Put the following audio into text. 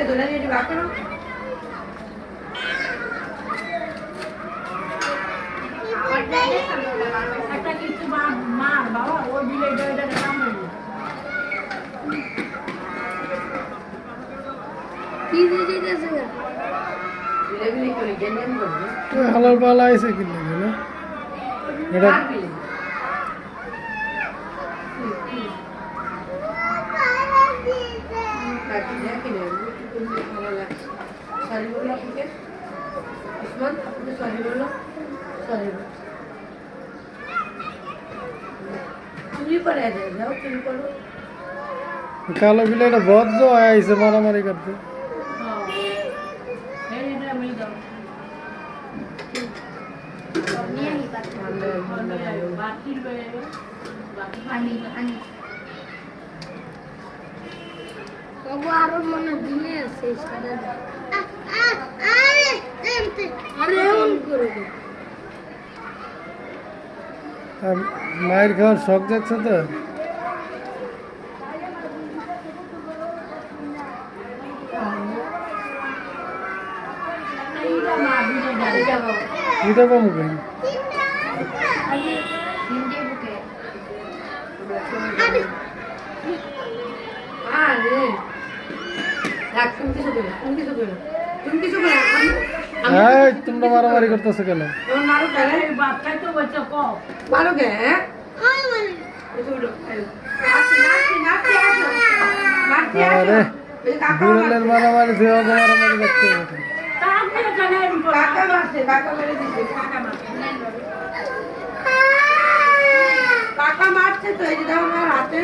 ধরে নিয়ে বাপ কেন একটা কিছু মার বাবা ওই বিলে এটা নাম নেই কি দিতেছে না বিলে বিলে করে গেঞ্জাম করবে হালাল পালা আইছে কি লাগে না এটা सॉरी बोलो आपके उस्मान आपने सॉरी बोलो सॉरी चुरी पर आ जाओ चुरी पर कालो बिलेटा बहुत जो आया इसे मारामारी करते এটা মিল দাও নিয়ে নি পাত বাকির বেড়ে বাকি পানি পানি তবু আরো মনে দিনে আছে সাদা আরে এমতে আরে এমন করে মায়ের খাওয়ার শখ যাচ্ছে তো এইটা মা বিলে দাঁড়িয়ে যাবো এটা পাবো কেন হিন্দি বুকে अरे রাখ তুমি কিছু করো তুমি কিছু করো এই তোমরা মারামারি করতেছো কেন তোমার মারো কেন এই বাচ্চা তো বলছে ক মারো কেন হ্যাঁ ওই মানে আরে বিড়ালের মারামারি থেকে ওকে মারামারি করতে হবে তাকে জানে কাকা মারছে কাকা মেরে দিছে কাকা মারছে তো এই যে দেখো আমার হাতে